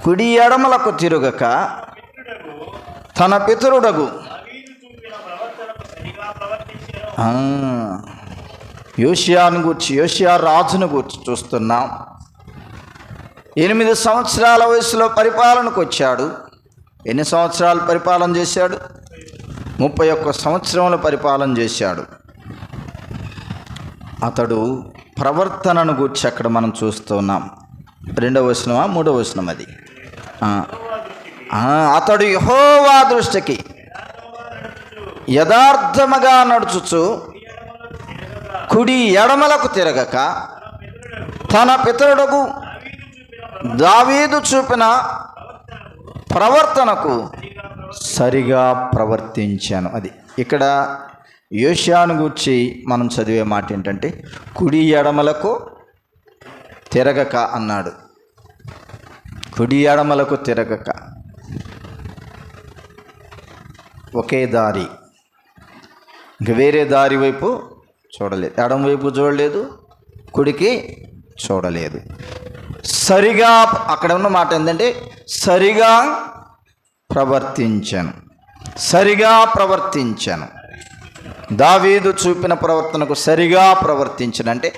కుడి ఎడమలకు తిరుగక తన పితరుడగు యోషియాను గూర్చి, యోషియా రాజును గూర్చి చూస్తున్నాం. 8 సంవత్సరాల వయసులో పరిపాలనకు వచ్చాడు. ఎన్ని సంవత్సరాలు పరిపాలన చేశాడు? 31 సంవత్సరములు పరిపాలన చేశాడు. అతడు ప్రవర్తనను గూర్చి అక్కడ మనం చూస్తున్నాం. 2వ వచనమా 3వ వచనం అది? అతడు యెహోవా దృష్టికి యథార్థముగా నడుచుచు కుడి ఎడమలకు తిరగక తన పితరుడకు దావీదు చూపిన ప్రవర్తనకు సరిగా ప్రవర్తించాను. అది ఇక్కడ యోషియాను గూర్చి మనం చదివే మాట ఏంటంటే కుడి ఎడమలకు తిరగక అన్నాడు. కుడి ఎడమలకు తిరగక, ఒకే దారి, ఇంక వేరే దారి వైపు చూడలేదు, ఎడమ వైపు చూడలేదు, కుడికి చూడలేదు. సరిగా, అక్కడ ఉన్న మాట ఏంటంటే సరిగా ప్రవర్తించాను, సరిగా ప్రవర్తించాను. దావీదు చూపిన ప్రవర్తనకు సరిగా ప్రవర్తించను అంటే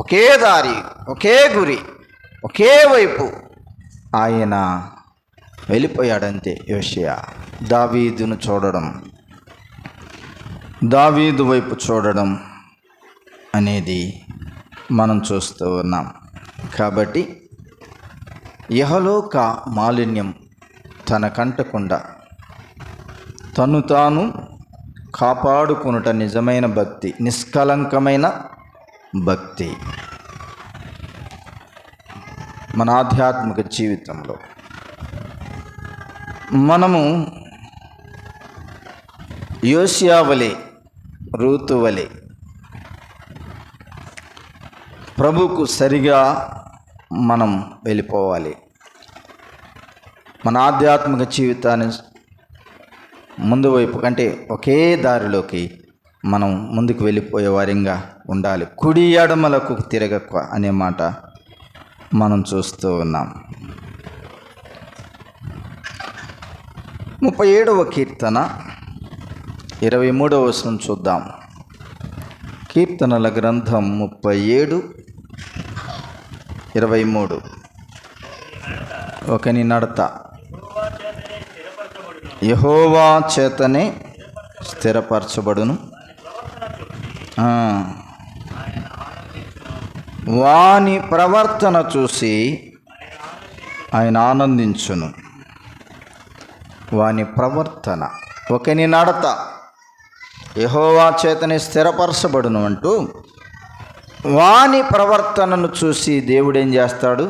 ఒకే దారి, ఒకే గురి, ఒకే వైపు ఆయన వెళ్ళిపోయాడంతే. యోషియా దావీదును చూడడం, దావీదు వైపు చూడడం అనేది మనం చూస్తూ ఉన్నాం. కాబట్టి యెహోలోక మాలిన్యం తనకంటకుండా తను తాను కాపాడుకునుట నిజమైన భక్తి, నిష్కలంకమైన భక్తి. మన ఆధ్యాత్మిక జీవితంలో మనము యోషియా వలె, రూతు వలె ప్రభువుకు సరిగా మనం వెళ్ళిపోవాలి. మన ఆధ్యాత్మిక జీవితాన్ని ముందు వైపు కంటే ఒకే దారిలోకి మనం ముందుకు వెళ్ళిపోయే వారిగా ఉండాలి. కుడి ఎడమలకు తిరగక అనే మాట మనం చూస్తూ ఉన్నాం. 37వ కీర్తన 23వ వచనం చూద్దాం. కీర్తనల గ్రంథం 37:23. ఒకని నడత యెహోవా చేతనే స్థిరపరచబడును, వాని ప్రవర్తన చూసి ఆయన ఆనందించును. వాని ప్రవర్తన, ఒకని నడత యెహోవా చేతనే స్థిరపరచబడును అంటూ వాని ప్రవర్తనను చూసి దేవుడు ఏం చేస్తాడు?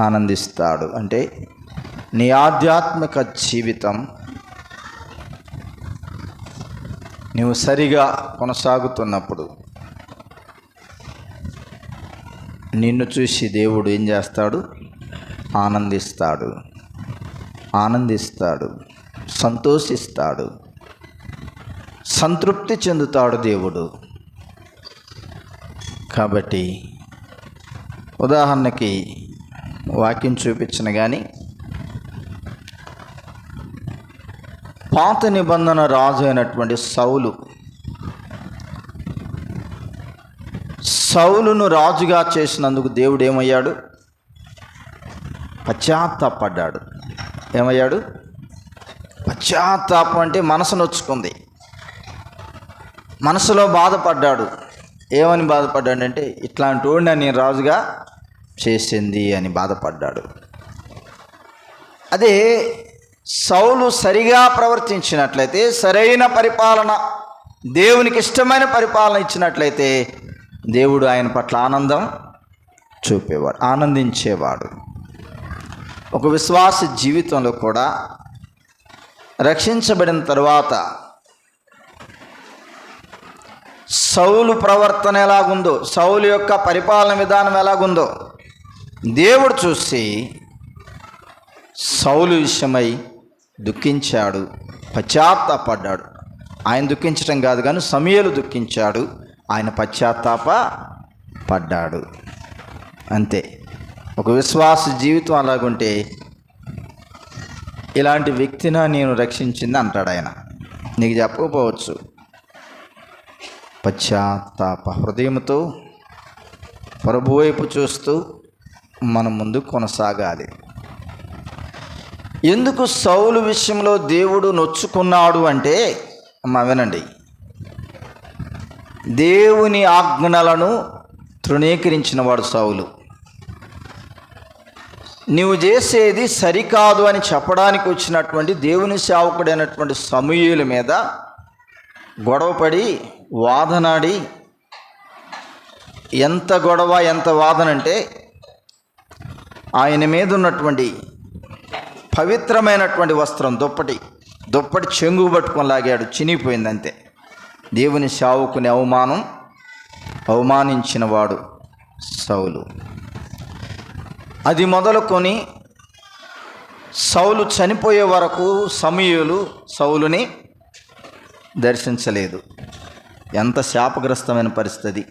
ఆనందిస్తాడు. అంటే నీ ఆధ్యాత్మిక జీవితం నువ్వు సరిగా కొనసాగుతున్నప్పుడు నిన్ను చూసి దేవుడు ఏం చేస్తాడు? ఆనందిస్తాడు, ఆనందిస్తాడు, సంతోషిస్తాడు, సంతృప్తి చెందుతాడు దేవుడు. కాబట్టి ఉదాహరణకి వాక్యం చూపించిన కానీ పాత నిబంధన రాజు అయినటువంటి సౌలును రాజుగా చేసినందుకు దేవుడు ఏమయ్యాడు? పశ్చాత్తాపడ్డాడు. ఏమయ్యాడు? పశ్చాత్తాపం అంటే మనసు నొచ్చుకుంది. మనసులో బాధపడ్డాడు. ఏమని బాధపడ్డాడంటే, ఇట్లాంటి వాడిని నేను రాజుగా చేసింది అని బాధపడ్డాడు. అదే సౌలు సరిగా ప్రవర్తించినట్లయితే, సరైన పరిపాలన, దేవునికి ఇష్టమైన పరిపాలన ఇచ్చినట్లయితే దేవుడు ఆయన పట్ల ఆనందం చూపేవాడు, ఆనందించేవాడు. ఒక విశ్వాస జీవితంలో కూడా రక్షించబడిన తరువాత సౌలు ప్రవర్తన ఎలాగుందో, సౌలు యొక్క పరిపాలన విధానం ఎలాగుందో దేవుడు చూసి సౌలు విషయమై దుఃఖించాడు, పశ్చాత్తాపడ్డాడు. ఆయన దుఃఖించడం కాదు కానీ సమూయేలు దుఃఖించాడు, ఆయన పశ్చాత్తాప పడ్డాడు. అంతే. ఒక విశ్వాస జీవితం అలాగుంటే ఇలాంటి వ్యక్తిని నేను రక్షించింది అంటాడు ఆయన. నీకు చెప్పకపోవచ్చు. పశ్చాత్తాప హృదయంతో ప్రభు వైపు చూస్తూ మనం ముందు కొనసాగాలి. ఎందుకు సౌలు విషయంలో దేవుడు నొచ్చుకున్నాడు అంటే, వినండి, దేవుని ఆజ్ఞలను తృణీకరించిన వాడు సౌలు. నీవు చేసేది సరికాదు అని చెప్పడానికి వచ్చినటువంటి దేవుని సేవకుడైనటువంటి సమూయేలు మీద గొడవపడి వాదనాడి, ఎంత గొడవ ఎంత వాదన అంటే ఆయన మీద ఉన్నటువంటి పవిత్రమైనటువంటి వస్త్రం దుప్పటి చెంగు పట్టుకొని లాగాడు, చినిగిపోయింది అంతే. దేవుని సేవకుని అవమానించిన వాడు సౌలు. అది మొదలుకొని సౌలు చనిపోయే వరకు సమూయేలు సౌలుని దర్శించలేదు. ఎంత శాపగ్రస్తమైన పరిస్థితి.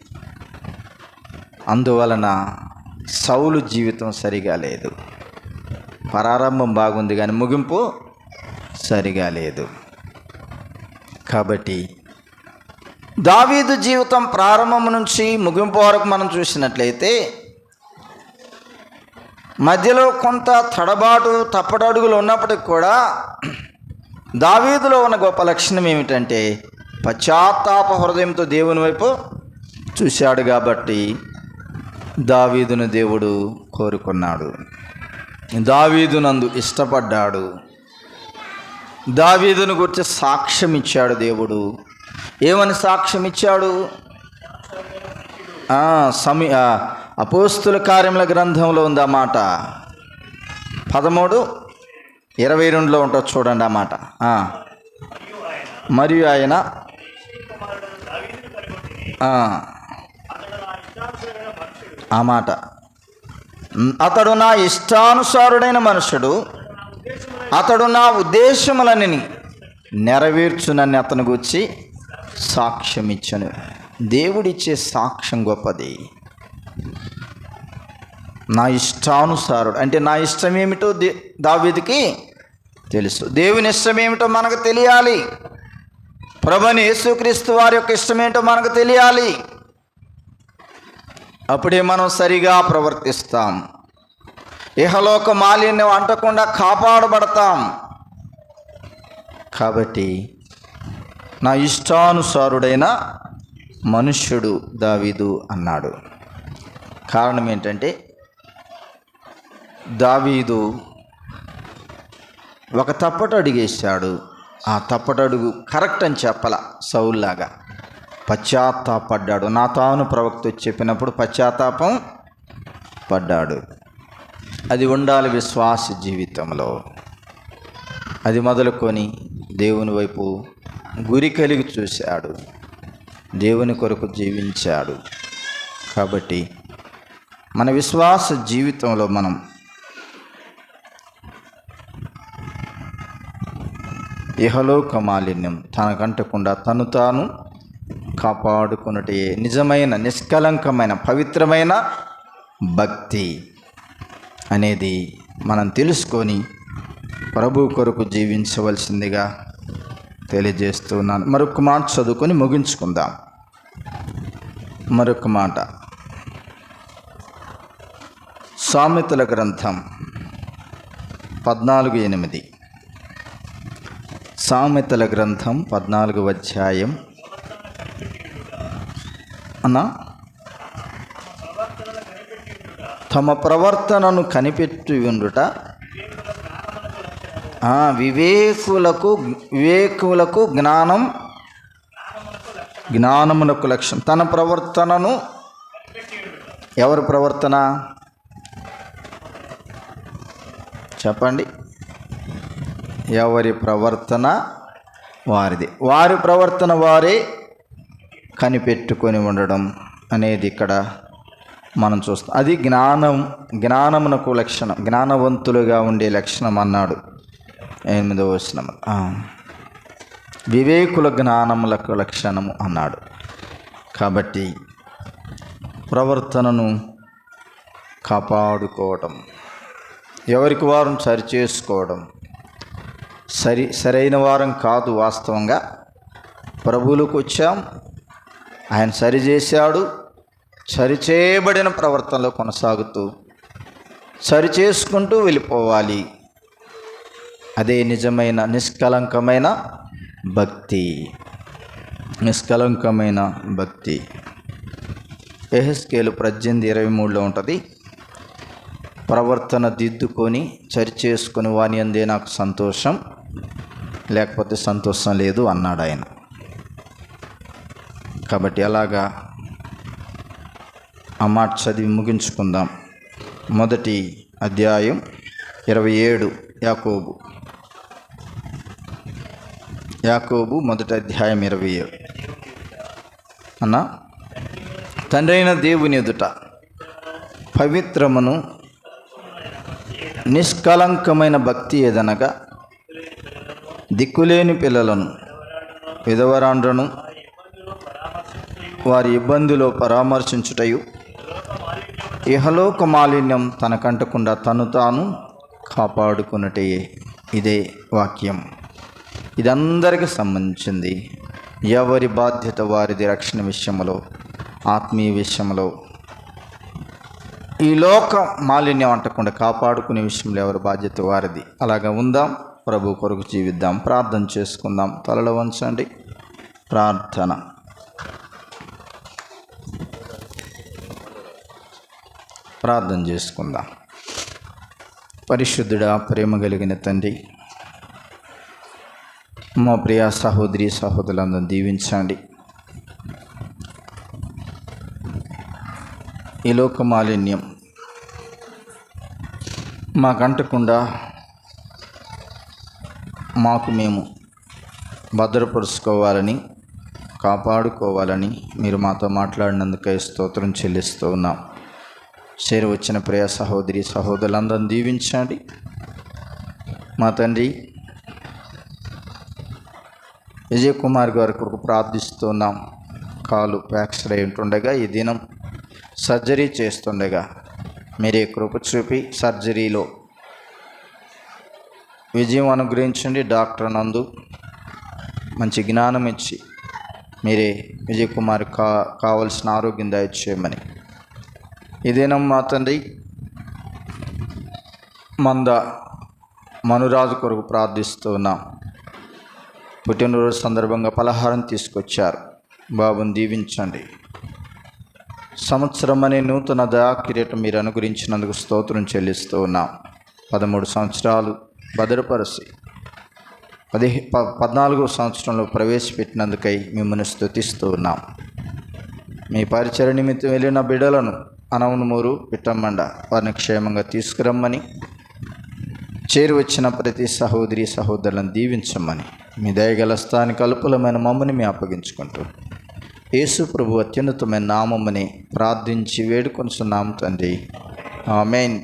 అందువలన సౌలు జీవితం సరిగా లేదు. ప్రారంభం బాగుంది కానీ ముగింపు సరిగా లేదు. కాబట్టి దావీదు జీవితం ప్రారంభం నుంచి ముగింపు వరకు మనం చూసినట్లయితే మధ్యలో కొంత తప్పటడుగులు ఉన్నప్పటికి కూడా దావీదులో ఉన్న గొప్ప లక్షణం ఏమిటంటే పశ్చాత్తాప హృదయంతో దేవుని వైపు చూశాడు. కాబట్టి దావీదును దేవుడు కోరుకున్నాడు, దావీదునందు ఇష్టపడ్డాడు, దావీదును గురించి సాక్ష్యం ఇచ్చాడు దేవుడు. ఏమని సాక్ష్యం ఇచ్చాడు? అపోస్తుల కార్యముల గ్రంథంలో ఉంది ఆ మాట, 13:22 ఉంటుంది చూడండి ఆ మాట. మరియు ఆయన ఆ మాట, అతడు నా ఇష్టానుసారుడైన మనుషుడు, అతడు నా ఉద్దేశములన్నీ నెరవేర్చునని అతను గురించి సాక్ష్యం ఇచ్చను. దేవుడిచ్చే సాక్ష్యం గొప్పది. నా ఇష్టానుసారుడు అంటే నా ఇష్టం ఏమిటో దావీదుకి తెలుసు, దేవుని ఇష్టం ఏమిటో మనకు తెలియాలి, ప్రభువైన యేసుక్రీస్తు వారి యొక్క ఇష్టం ఏంటో మనకు తెలియాలి. అప్పుడే మనం సరిగా ప్రవర్తిస్తాం, ఇహలోక మాలిన్యం అంటకుండా కాపాడబడతాం. కాబట్టి నా ఇష్టానుసారుడైన మనుష్యుడు దావీదు అన్నాడు. కారణం ఏంటంటే దావీదు ఒక తప్పటడుగు అడిగేశాడు. ఆ తప్పటడుగు కరెక్ట్ అని చెప్పాల, సౌల్లాగా పశ్చాత్తాపడ్డాడు. నాతాను ప్రవక్త చెప్పినప్పుడు పశ్చాత్తాపం పడ్డాడు. అది ఉండాలి విశ్వాస జీవితంలో. అది మొదలుకొని దేవుని వైపు గురి కలిగి చూశాడు, దేవుని కొరకు జీవించాడు. కాబట్టి మన విశ్వాస జీవితంలో మనం ఇహలోక మాలిన్యం తనకంటకుండా తను తాను కాపాడుకున్నటే నిజమైన నిష్కలంకమైన పవిత్రమైన భక్తి అనేది మనం తెలుసుకొని ప్రభు కొరకు జీవించవలసిందిగా తెలియజేస్తున్నాను. మరొక మాట చదువుకొని ముగించుకుందాం. మరొక మాట, సామెతల గ్రంథం 14:8. సామెతల గ్రంథం 14వ అధ్యాయం అన్నా, తమ ప్రవర్తనను కనిపెట్టి ఉండుట వివేకులకు జ్ఞానమునకు లక్ష్యం. తన ప్రవర్తనను, ఎవరి ప్రవర్తన చెప్పండి? ఎవరి ప్రవర్తన వారిది. వారి ప్రవర్తన వారే కనిపెట్టుకొని ఉండడం అనేది ఇక్కడ మనం చూస్తాం. అది జ్ఞానమునకు లక్షణం, జ్ఞానవంతులుగా ఉండే లక్షణం అన్నాడు 8వ వచనం. వివేకుల జ్ఞానములకు లక్షణము అన్నాడు. కాబట్టి ప్రవర్తనను కాపాడుకోవడం, ఎవరికి వారం సరిచేసుకోవడం, సరైన వారం కాదు. వాస్తవంగా ప్రభువులకు వచ్చాం, ఆయన సరిచేశాడు. సరిచేయబడిన ప్రవర్తనలో కొనసాగుతూ సరిచేసుకుంటూ వెళ్ళిపోవాలి. అదే నిజమైన నిష్కలంకమైన భక్తి. నిష్కలంకమైన భక్తి యెహెజ్కేలు 18:23 ఉంటుంది. ప్రవర్తన దిద్దుకొని సరిచేసుకొని వాని అందే నాకు సంతోషం, లేకపోతే సంతోషం లేదు అన్నాడు ఆయన. కాబట్టి అలాగా ఆ మాట చదివి ముగించుకుందాం. 1వ అధ్యాయం 27 యాకోబు 1వ అధ్యాయం 27 అన్న, తండ్రి అయిన దేవుని ఎదుట పవిత్రమును నిష్కలంకమైన భక్తి ఏదనగా దిక్కులేని పిల్లలను, విధవరాండ్రను వారి ఇబ్బందిలో పరామర్శించుటయు, ఇహలోక మాలిన్యం తనకంటకుండా తను తాను కాపాడుకున్నటే. ఇదే వాక్యం. ఇది అందరికీ సంబంధించింది. ఎవరి బాధ్యత వారిది. రక్షణ విషయంలో, ఆత్మీయ విషయంలో, ఈ లోక మాలిన్యం అంటకుండా కాపాడుకునే విషయంలో ఎవరి బాధ్యత వారిది. అలాగా ఉందాం, ప్రభు కొరకు జీవిద్దాం. ప్రార్థన చేసుకుందాం. తలలో వంచండి. ప్రార్థన చేసుకుందాం. పరిశుద్ధుడా, ప్రేమ కలిగిన తండ్రి, మా ప్రియ సహోదరి సహోదరులందరూ దీవించండి. ఈ లోక మాలిన్యం మాకంటకుండా మాకు మేము భద్రపరుచుకోవాలని, కాపాడుకోవాలని మీరు మాతో మాట్లాడినందుకై స్తోత్రం చెల్లిస్తూ ఉన్నాం. చేరువచ్చిన ప్రియ సహోదరి సహోదరులందరినీ దీవించండి. మా తండ్రి విజయ్ కుమార్ గారి కొరకు ప్రార్థిస్తున్నాం. కాలు ఫ్రాక్చర్ అయి ఉంటుండగా, ఈ దినం సర్జరీ చేస్తుండగా మీరే కృప చూపి సర్జరీలో విజయం అనుగ్రహించండి. డాక్టర్ నందు మంచి జ్ఞానం ఇచ్చి మీరే విజయ్ కుమార్ కావలసిన ఆరోగ్యం దయచేయమని ఈ దినం మా తండ్రి మనురాజు కొరకు ప్రార్థిస్తూ ఉన్నాం. పుట్టినరోజు సందర్భంగా పలహారం తీసుకొచ్చారు. బాబుని దీవించండి. సంవత్సరం అనే నూతన దయాకిరీటం మీరు అనుగ్రహించినందుకు స్తోత్రం చెల్లిస్తూ ఉన్నాం. 13 సంవత్సరాలు భద్రపరిచి 14వ సంవత్సరంలో ప్రవేశపెట్టినందుకై మిమ్మల్ని స్తుతిస్తూ ఉన్నాం. మీ పరిచయ నిమిత్తం వెళ్ళిన బిడ్డలను అనవునుమూరు పిట్టమ్మండ వారిని క్షేమంగా తీసుకురమ్మని, చేరువచ్చిన ప్రతి సహోదరి సహోదరులను దీవించమని మీ దయగల స్థానిక అల్పులమైన మమ్మల్ని మేము అప్పగించుకుంటూ యేసు ప్రభు అత్యున్నతమైన నామముని ప్రార్థించి వేడుకొనుచున్నాము తండ్రి. ఆమేన్.